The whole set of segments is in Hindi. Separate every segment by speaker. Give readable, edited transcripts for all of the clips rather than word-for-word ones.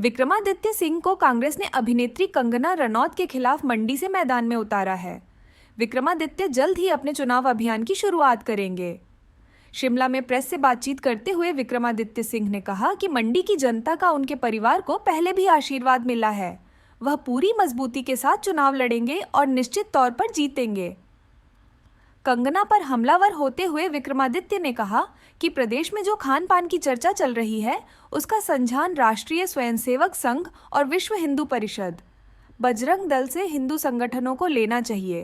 Speaker 1: विक्रमादित्य सिंह को कांग्रेस ने अभिनेत्री कंगना रनौत के खिलाफ मंडी से मैदान में उतारा है। विक्रमादित्य जल्द ही अपने चुनाव अभियान की शुरुआत करेंगे। शिमला में प्रेस से बातचीत करते हुए विक्रमादित्य सिंह ने कहा कि मंडी की जनता का उनके परिवार को पहले भी आशीर्वाद मिला है। वह पूरी मजबूती के साथ चुनाव लड़ेंगे और निश्चित तौर पर जीतेंगे। कंगना पर हमलावर होते हुए विक्रमादित्य ने कहा कि प्रदेश में जो खान पान की चर्चा चल रही है उसका संज्ञान राष्ट्रीय स्वयंसेवक संघ और विश्व हिंदू परिषद, बजरंग दल से हिंदू संगठनों को लेना चाहिए।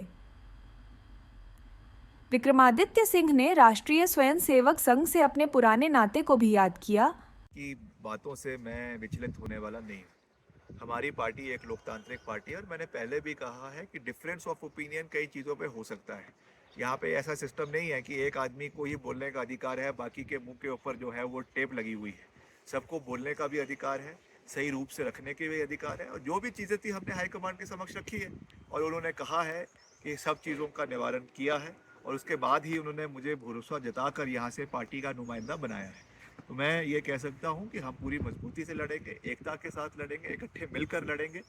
Speaker 1: विक्रमादित्य सिंह ने राष्ट्रीय स्वयंसेवक संघ से अपने पुराने नाते को भी याद किया
Speaker 2: की बातों से मैं विचलित होने वाला नहीं हूँ। हमारी पार्टी एक लोकतांत्रिक पार्टी है और मैंने पहले भी कहा है कि डिफरेंस ऑफ ओपिनियन कई चीज़ों पे हो सकता है। यहाँ पे ऐसा सिस्टम नहीं है कि एक आदमी को ही बोलने का अधिकार है, बाकी के मुंह के ऊपर जो है वो टेप लगी हुई है। सबको बोलने का भी अधिकार है, सही रूप से रखने के भी अधिकार है। और जो भी चीज़ें थी हमने हाईकमांड के समक्ष रखी है और उन्होंने कहा है कि सब चीज़ों का निवारण किया है और उसके बाद ही उन्होंने मुझे भरोसा जताकर यहाँ से पार्टी का नुमाइंदा बनाया है। तो मैं ये कह सकता हूँ कि हम पूरी मजबूती से लड़ेंगे, एकता के साथ लड़ेंगे, इकट्ठे मिलकर लड़ेंगे।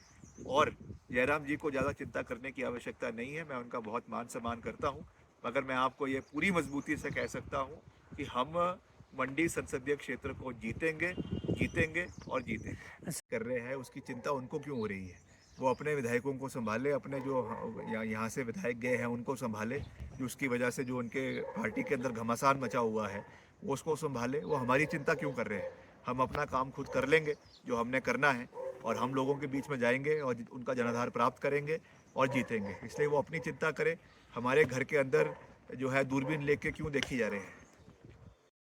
Speaker 2: और जयराम जी को ज़्यादा चिंता करने की आवश्यकता नहीं है, मैं उनका बहुत मान सम्मान करता हूँ। मगर मैं आपको ये पूरी मजबूती से कह सकता हूँ कि हम मंडी संसदीय क्षेत्र को जीतेंगे, जीतेंगे और जीतेंगे। कर रहे हैं उसकी चिंता उनको क्यों हो रही है? वो अपने विधायकों को संभाले, अपने जो यहाँ से विधायक गए हैं उनको संभाले, जो उसकी वजह से जो उनके पार्टी के अंदर घमासान मचा हुआ है वो उसको संभाले। वो हमारी चिंता क्यों कर रहे हैं? हम अपना काम खुद कर लेंगे जो हमने करना है और हम लोगों के बीच में जाएंगे और उनका जनाधार प्राप्त करेंगे और जीतेंगे। इसलिए वो अपनी चिंता करें। हमारे घर के अंदर जो है दूरबीन लेके क्यों देखी जा रहे हैं?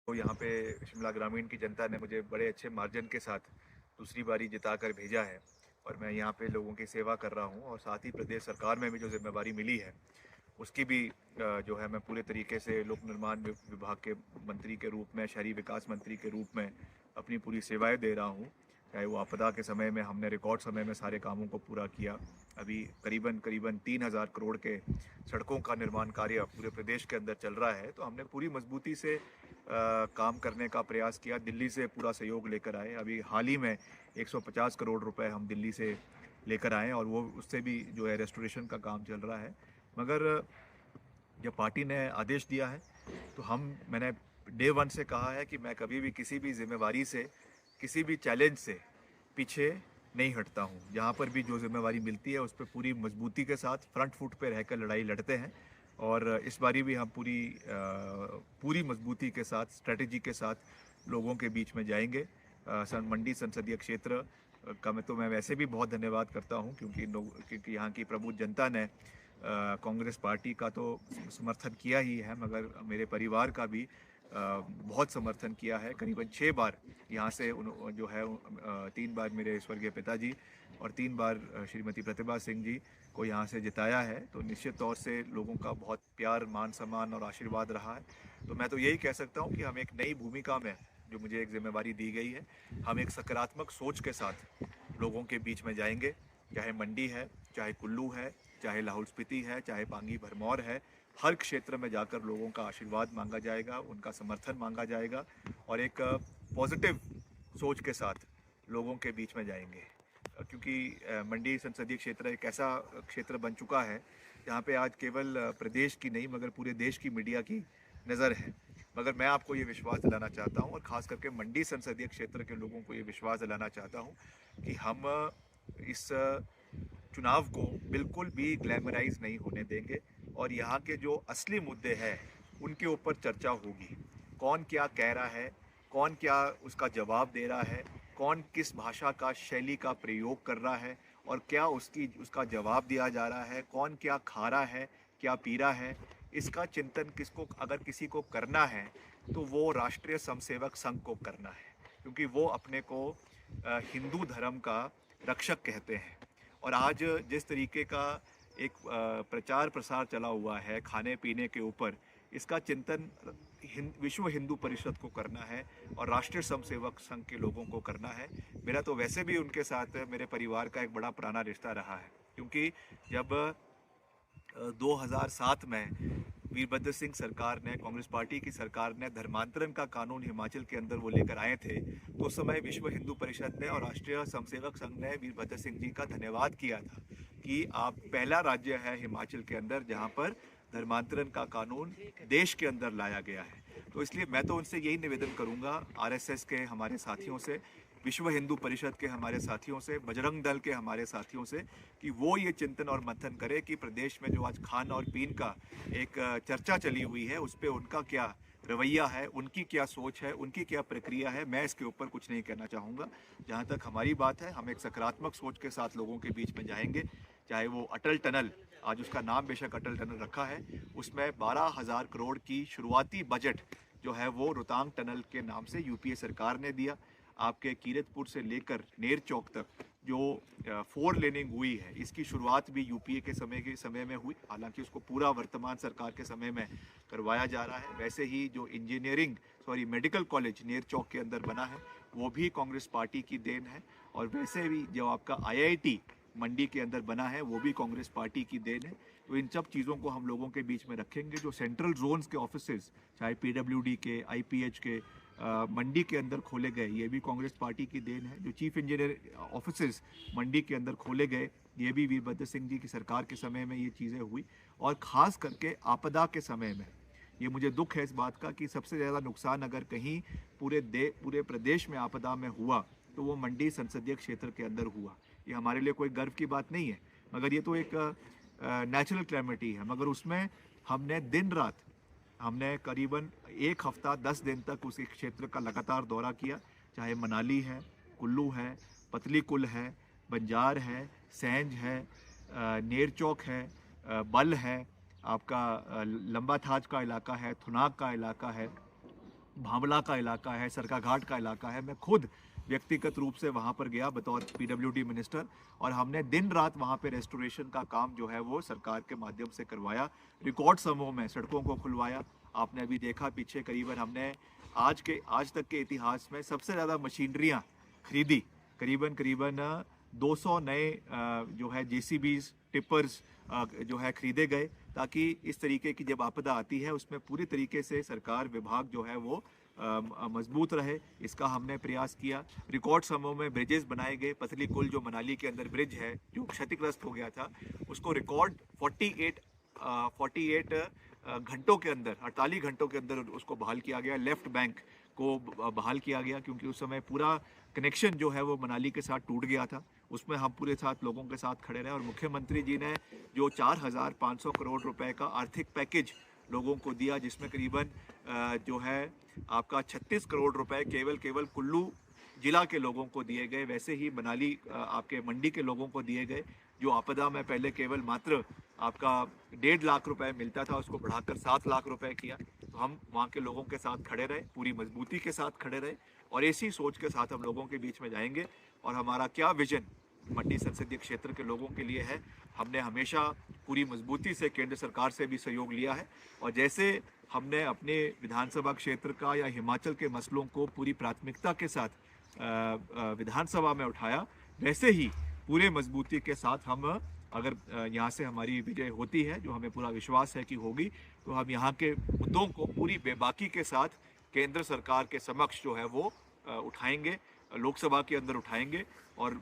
Speaker 2: तो यहाँ पे शिमला ग्रामीण की जनता ने मुझे बड़े अच्छे मार्जिन के साथ दूसरी बारी जिताकर भेजा है और मैं यहाँ पे लोगों की सेवा कर रहा हूँ। और साथ ही प्रदेश सरकार में भी जो जिम्मेवारी मिली है उसकी भी जो है मैं पूरे तरीके से लोक निर्माण विभाग के मंत्री के रूप में, शहरी विकास मंत्री के रूप में अपनी पूरी सेवाएं दे रहा हूँ। चाहे वो आपदा के समय में हमने रिकॉर्ड समय में सारे कामों को पूरा किया। अभी करीबन 3,000 करोड़ के सड़कों का निर्माण कार्य पूरे प्रदेश के अंदर चल रहा है। तो हमने पूरी मजबूती से काम करने का प्रयास किया। दिल्ली से पूरा सहयोग लेकर आए। अभी हाल ही में 150 करोड़ रुपए हम दिल्ली से लेकर आए और वो उससे भी जो है रेस्टोरेशन का काम चल रहा है। मगर जब पार्टी ने आदेश दिया है तो मैंने डे वन से कहा है कि मैं कभी भी किसी भी जिम्मेवारी से, किसी भी चैलेंज से पीछे नहीं हटता हूँ। जहाँ पर भी जो जिम्मेवारी मिलती है उस पर पूरी मजबूती के साथ फ्रंट फुट पे रहकर लड़ाई लड़ते हैं। और इस बारी भी हम पूरी मजबूती के साथ, स्ट्रेटजी के साथ लोगों के बीच में जाएंगे। मंडी संसदीय क्षेत्र का मैं वैसे भी बहुत धन्यवाद करता हूँ क्योंकि यहाँ की प्रबुद्ध जनता ने कांग्रेस पार्टी का तो समर्थन किया ही है, मगर मेरे परिवार का भी बहुत समर्थन किया है। करीबन 6 बार यहाँ से जो है 3 बार मेरे स्वर्गीय पिताजी और 3 बार श्रीमती प्रतिभा सिंह जी को यहाँ से जिताया है। तो निश्चित तौर से लोगों का बहुत प्यार, मान सम्मान और आशीर्वाद रहा है। तो मैं तो यही कह सकता हूँ कि हम एक नई भूमिका में, जो मुझे एक जिम्मेवारी दी गई है, हम एक सकारात्मक सोच के साथ लोगों के बीच में जाएंगे। चाहे मंडी है, चाहे कुल्लू है, चाहे लाहौल स्पीति है, चाहे पांगी भरमौर है, हर क्षेत्र में जाकर लोगों का आशीर्वाद मांगा जाएगा, उनका समर्थन मांगा जाएगा और एक पॉजिटिव सोच के साथ लोगों के बीच में जाएंगे। क्योंकि मंडी संसदीय क्षेत्र एक ऐसा क्षेत्र बन चुका है जहाँ पे आज केवल प्रदेश की नहीं मगर पूरे देश की मीडिया की नज़र है। मगर मैं आपको ये विश्वास दिलाना चाहता हूँ और ख़ास करके मंडी संसदीय क्षेत्र के लोगों को ये विश्वास दिलाना चाहता हूँ कि हम इस चुनाव को बिल्कुल भी ग्लैमराइज नहीं होने देंगे और यहाँ के जो असली मुद्दे हैं उनके ऊपर चर्चा होगी। कौन क्या कह रहा है, कौन क्या उसका जवाब दे रहा है, कौन किस भाषा का, शैली का प्रयोग कर रहा है और क्या उसका जवाब दिया जा रहा है, कौन क्या खा रहा है, क्या पी रहा है, इसका चिंतन अगर किसी को करना है तो वो राष्ट्रीय स्वयंसेवक संघ को करना है। क्योंकि वो अपने को हिंदू धर्म का रक्षक कहते हैं। और आज जिस तरीके का एक प्रचार प्रसार चला हुआ है खाने पीने के ऊपर, इसका चिंतन विश्व हिंदू परिषद को करना है और राष्ट्रीय स्वयंसेवक संघ के लोगों को करना है। मेरा तो वैसे भी उनके साथ मेरे परिवार का एक बड़ा पुराना रिश्ता रहा है, क्योंकि जब 2007 में वीरभद्र सिंह सरकार ने, कांग्रेस पार्टी की सरकार ने धर्मांतरण का कानून हिमाचल के अंदर वो लेकर आए थे, तो उस समय विश्व हिंदू परिषद ने और राष्ट्रीय स्वयंसेवक संघ ने वीरभद्र सिंह जी का धन्यवाद किया था कि आप पहला राज्य है हिमाचल के अंदर जहां पर धर्मांतरण का कानून देश के अंदर लाया गया है। तो इसलिए मैं तो उनसे यही निवेदन करूंगा, आरएसएस के हमारे साथियों से, विश्व हिंदू परिषद के हमारे साथियों से, बजरंग दल के हमारे साथियों से, कि वो ये चिंतन और मंथन करे कि प्रदेश में जो आज खान और पीन का एक चर्चा चली हुई है उस पर उनका क्या रवैया है, उनकी क्या सोच है, उनकी क्या प्रक्रिया है। मैं इसके ऊपर कुछ नहीं कहना चाहूँगा। जहाँ तक हमारी बात है, हम एक सकारात्मक सोच के साथ लोगों के बीच में जाएंगे। चाहे वो अटल टनल, आज उसका नाम बेशक अटल टनल रखा है, उसमें 12,000 करोड़ की शुरुआती बजट जो है वो रोहतांग टनल के नाम से यूपीए सरकार ने दिया। आपके कीरतपुर से लेकर नेर चौक तक जो 4 लेनिंग हुई है, इसकी शुरुआत भी यूपीए के समय में हुई, हालांकि उसको पूरा वर्तमान सरकार के समय में करवाया जा रहा है। वैसे ही जो मेडिकल कॉलेज नेर चौक के अंदर बना है वो भी कांग्रेस पार्टी की देन है, और वैसे भी जो आपका आईआईटी मंडी के अंदर बना है वो भी कांग्रेस पार्टी की देन है। तो इन सब चीज़ों को हम लोगों के बीच में रखेंगे। जो सेंट्रल जोन्स के ऑफिसेज, चाहे पीडब्ल्यूडी के, आईपीएच के, मंडी के अंदर खोले गए, ये भी कांग्रेस पार्टी की देन है। जो चीफ इंजीनियर ऑफिसेज मंडी के अंदर खोले गए, ये भी वीरभद्र सिंह जी की सरकार के समय में ये चीज़ें हुई। और ख़ास करके आपदा के समय में ये मुझे दुख है इस बात का कि सबसे ज़्यादा नुकसान अगर कहीं पूरे प्रदेश में आपदा में हुआ तो वो मंडी संसदीय क्षेत्र के अंदर हुआ। ये हमारे लिए कोई गर्व की बात नहीं है, मगर ये तो एक नेचुरल क्लैमिटी है। मगर उसमें हमने दिन रात, हमने करीबन 1 हफ्ता 10 दिन तक उस क्षेत्र का लगातार दौरा किया। चाहे मनाली है, कुल्लू है, पतली कुल है, बंजार है, सैंज है, नेर चौक है, बल है, आपका लंबा थाज का इलाका है, थुनाग का इलाका है, भांवला का इलाका है, सरका घाट का इलाका है। मैं खुद व्यक्तिगत रूप से वहाँ पर गया बतौर पीडब्ल्यूडी मिनिस्टर, और हमने दिन रात वहाँ पे रेस्टोरेशन का काम जो है वो सरकार के माध्यम से करवाया। रिकॉर्ड समय में सड़कों को खुलवाया। आपने अभी देखा पीछे, करीबन हमने आज तक के इतिहास में सबसे ज़्यादा मशीनरियाँ खरीदी। करीबन 200 नए जो है जेसीबीज, टिपर्स जो है खरीदे गए, ताकि इस तरीके की जब आपदा आती है उसमें पूरी तरीके से सरकार विभाग जो है वो मजबूत रहे, इसका हमने प्रयास किया। रिकॉर्ड समय में ब्रिजेस बनाए गए। पतली कुल जो मनाली के अंदर ब्रिज है जो क्षतिग्रस्त हो गया था, उसको रिकॉर्ड 48 घंटों के अंदर, 48 घंटों के अंदर उसको बहाल किया गया। लेफ्ट बैंक को बहाल किया गया क्योंकि उस समय पूरा कनेक्शन जो है वो मनाली के साथ टूट गया था। उसमें हम पूरे साथ लोगों के साथ खड़े रहे, और मुख्यमंत्री जी ने जो 4,500 करोड़ रुपए का आर्थिक पैकेज लोगों को दिया, जिसमें करीबन जो है आपका 36 करोड़ रुपए केवल कुल्लू जिला के लोगों को दिए गए। वैसे ही मनाली आपके मंडी के लोगों को दिए गए, जो आपदा में पहले केवल मात्र आपका 1.5 लाख रुपए मिलता था, उसको बढ़ाकर 7 लाख रुपए किया। तो हम वहाँ के लोगों के साथ खड़े रहे, पूरी मजबूती के साथ खड़े रहे, और ऐसी सोच के साथ हम लोगों के बीच में जाएंगे। और हमारा क्या विजन मंडी संसदीय क्षेत्र के लोगों के लिए है, हमने हमेशा पूरी मजबूती से केंद्र सरकार से भी सहयोग लिया है, और जैसे हमने अपने विधानसभा क्षेत्र का या हिमाचल के मसलों को पूरी प्राथमिकता के साथ विधानसभा में उठाया, वैसे ही पूरे मजबूती के साथ हम, अगर यहाँ से हमारी विजय होती है, जो हमें पूरा विश्वास है कि होगी, तो हम यहाँ के मुद्दों को पूरी बेबाकी के साथ केंद्र सरकार के समक्ष जो है वो उठाएंगे, लोकसभा के अंदर उठाएंगे। और